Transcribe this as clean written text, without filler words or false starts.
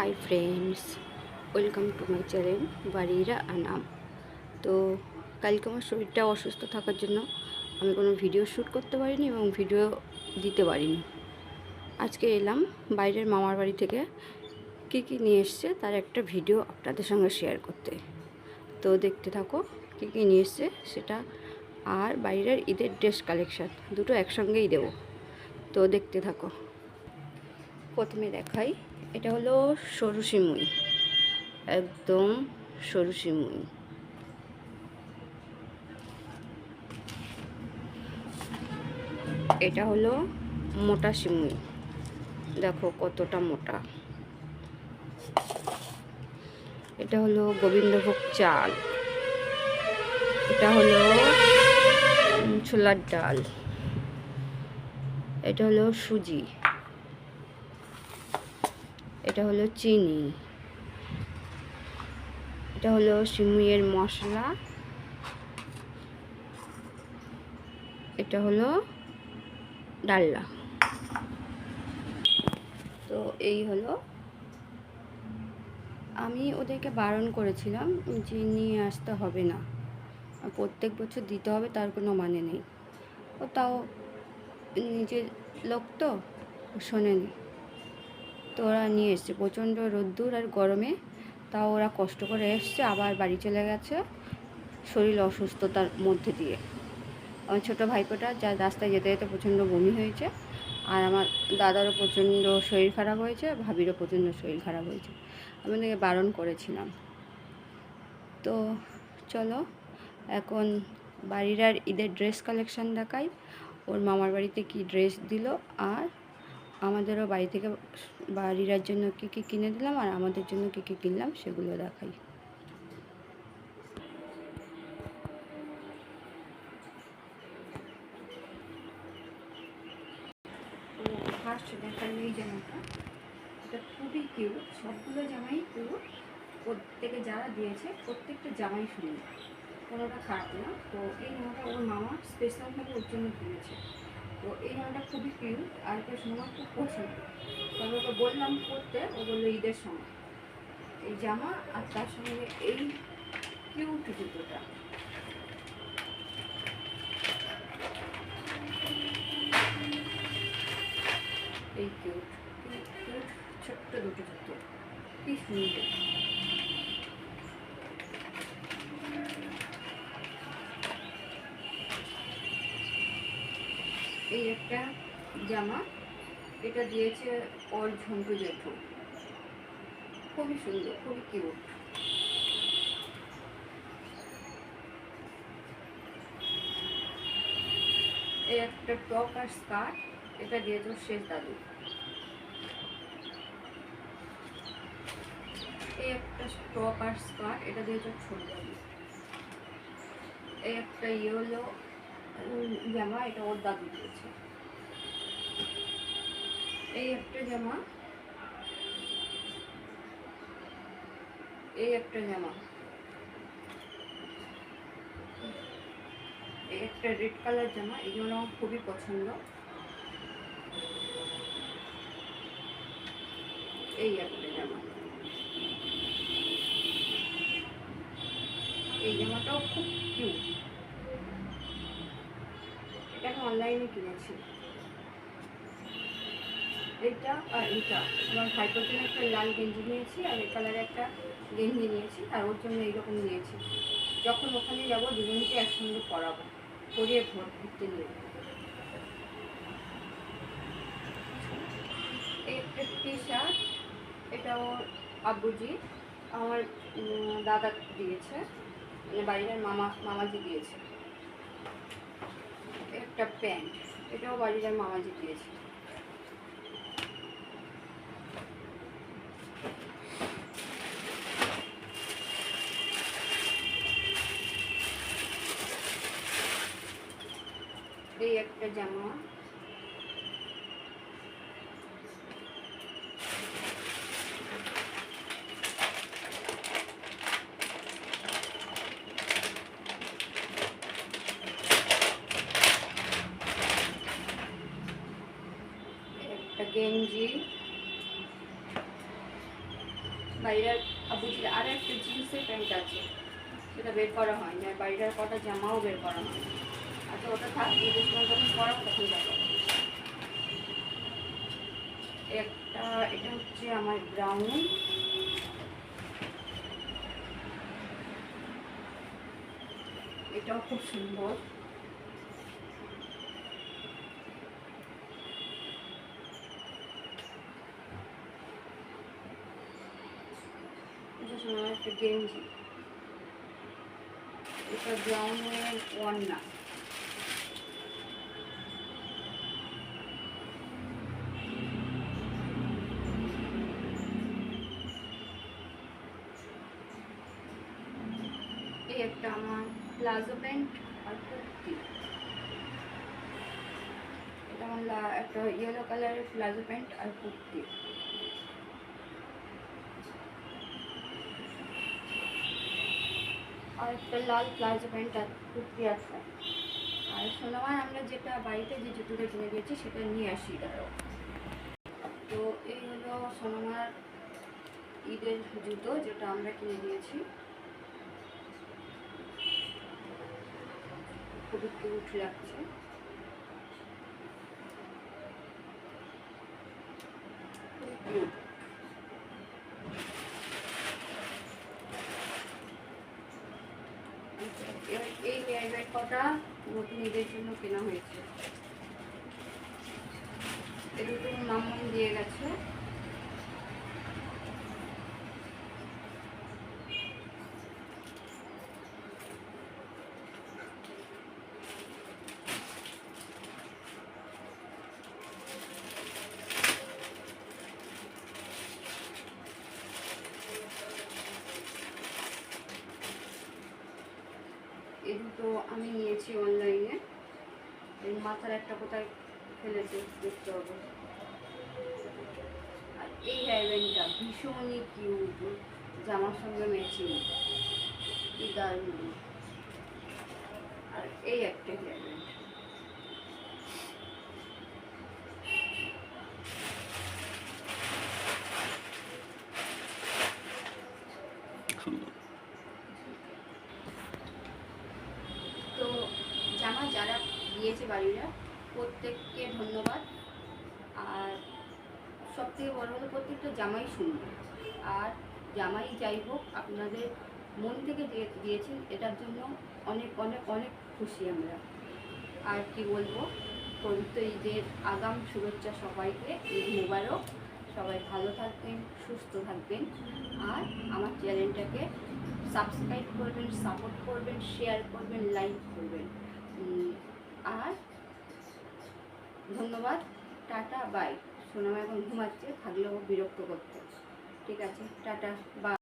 High friends, welcome to my channel Barira Anam. তো কালকে আমার শরীরটা অসুস্থ থাকার জন্য আমি কোনো ভিডিও শ্যুট করতে পারিনি এবং ভিডিও দিতে পারিনি। আজকে এলাম বাইরের মামার বাড়ি থেকে কী কী নিয়ে এসছে তার একটা ভিডিও আপনাদের সঙ্গে শেয়ার করতে। তো দেখতে থাকো কী কী নিয়ে এসছে সেটা, আর বাইরের ঈদের ড্রেস কালেকশান দুটো একসঙ্গেই দেবো। তো দেখতে থাকো। প্রথমে দেখাই, এটা হলো সরু সিমুই, একদম সরু সিমুই। এটা হলো মোটা সিমুই, দেখো কতটা মোটা। এটা হলো গোবিন্দভোগ চাল। এটা হলো ছোলার ডাল। এটা হলো সুজি। এটা হলো চিনি। এটা হলো সিমুইয়ের মশলা। এটা হলো ডালনা। তো এই হলো, আমি ওদেরকে বারণ করেছিলাম যে নিয়ে আসতে হবে না, প্রত্যেক বছর দিতে হবে তার কোনো মানে নেই। ও তাও নিজের লোক তো শোনেনি, তো ওরা নিয়ে এসছে প্রচণ্ড রোদ্দুর আর গরমে, তাও ওরা কষ্ট করে এসছে, আবার বাড়ি চলে গেছে শরীর অসুস্থতার মধ্যে দিয়ে। আমার ছোটো ভাইপোটা যার রাস্তায় যেতে যেতে প্রচণ্ড বমি হয়েছে, আর আমার দাদারও প্রচণ্ড শরীর খারাপ হয়েছে, ভাবিরও প্রচণ্ড শরীর খারাপ হয়েছে। আমি ওদেরকে বারণ করেছিলাম। তো চলো এখন বাড়ির আর ঈদের ড্রেস কালেকশান দেখাই, ওর মামার বাড়িতে কি ড্রেস দিল, আর আমাদেরও বাড়ি থেকে বাড়িরার জন্য কী কী কিনে দিলাম আর আমাদের জন্য কী কী কিনলাম সেগুলো দেখাই। ফার্স্ট দেখাই এই জামাটা, এটা খুবই কিউট, সবগুলো জামাই কিউট, প্রত্যেকে যারা দিয়েছে প্রত্যেকটা জামাই সুন্দর, কোনোটা খারাপ না। তো এই জামাটা ওর মামা স্পেশালভাবে ওর জন্য কিনেছে। তো এই জামাটা খুবই কিউট আর এটা আমার খুব পছন্দ। তবে ওকে বললাম পরতে, ও বললো ঈদের সময় এই জামা আর তার সঙ্গে এই কিউট জুতোটা। এই কিউট কিউট ছোট্ট দুটো জুতো, কি সুন্দর। এই একটা জামা, এটা দিয়েছে ওর ঝন্টু জেঠু, খুবই সুন্দর, খুবই কিউট। এই একটা টপ আর স্কার্ট, এটা দিয়েছে ওর শেষ দাদু। এই একটা টপ আর স্কার্ট, এটা দিয়েছে ওর ছোট দাদু। এই একটা ইয়েলো জামা, এটা ওর দাদু দিয়েছে। এই একটা জামা, এই একটা জামা, এই একটা রেড কালার জামা, এগুলো আমার খুবই পছন্দ। এই একটা জামা, এই জামাটাও খুব কিউট, এটা আমি অনলাইনে কিনেছি। এইটা আর এইটা, আমার ভাইপোর জন্য একটা লাল গেঞ্জি নিয়েছি আর এই কালারে একটা গেঞ্জি নিয়েছি, আর ওর জন্য এইরকম নিয়েছি। যখন ওখানে যাবো দুজনকে একসঙ্গে পরাবো, পরিয়ে ঘুরতে নিয়ে। এই একটা টি শার্ট, এটা ওর আব্বুজি আমার দাদা দিয়েছে, মানে বাড়ির মামাজি দিয়েছে। একটা প্যান্ট, এটাও বাড়ির মামাজি দিয়েছে। এই একটা জামা, একটা গেঞ্জি, বাইরের আবুজির আর একটা জিন্সের প্যান্ট আছে, সেটা বের করা হয়নি, আর বাইরের কটা জামাও বের করা হয়নি। আচ্ছা ওটা থাক, ঈদের সময় যখন পড়াবো তখন দেখো। একটা এটা হচ্ছে আমার ব্রাউন, এটাও খুব সুন্দর। একটা গেঞ্জি, এটা ব্রাউনের ওয়ান্না। এই একটা আমার প্লাজো প্যান্ট আর কুর্তি, এটা আমার একটা ইয়েলো কালারের প্লাজো প্যান্ট আর কুর্তি। আর একটা লাল প্লাজো প্যান্ট আর কুর্তি আছে। আর সোনামার আমরা যেটা বাড়িতে যে জুতোটা কিনে দিয়েছি সেটা নিয়ে আসি দাঁড়াও। তো এই হলো সোনামার ঈদের জুতো যেটা আমরা কিনে দিয়েছি, খুবই কিউট লাগছে। এই হেয়ার ব্যাগ কটা নতুন ঈদের জন্য কেনা হয়েছে, এ দুটো মাম্মাম দিয়ে গেছে। এই দুটো আমি নিয়েছি অনলাইনে। এই মাথার একটা কোথায় ফেলেছে দেখতে হবে। আর এই হেয়ার ব্যান্ডটা ভীষণই কিউট, জামার সঙ্গে ম্যাচিং, কি দারুণ। আর এই একটা হেয়ার ব্যান্ড, তো জামা যারা দিয়েছে বাড়িরা প্রত্যেককে ধন্যবাদ। আর সবথেকে বড় হলো প্রত্যেকটা জামাই সুন্দর, আর জামাই যাই হোক আপনাদের মন থেকে দিয়েছেন, এটার জন্য অনেক অনেক অনেক খুশি আমরা। আর কি বলবো, পবিত্র ঈদের আগাম শুভেচ্ছা সবাইকে, ঈদ মুবারক। সবাই ভালো থাকবেন, সুস্থ থাকবেন, আর আমার চ্যানেলটাকে সাবস্ক্রাইব করবেন, সাপোর্ট করবেন, শেয়ার করবেন, লাইক করবেন। আর ধন্যবাদ, টাটা, বাই। সোনামা এখন ঘুমাচ্ছে, থাকলেও বিরক্ত করতে। ঠিক আছে, টাটা, বাই।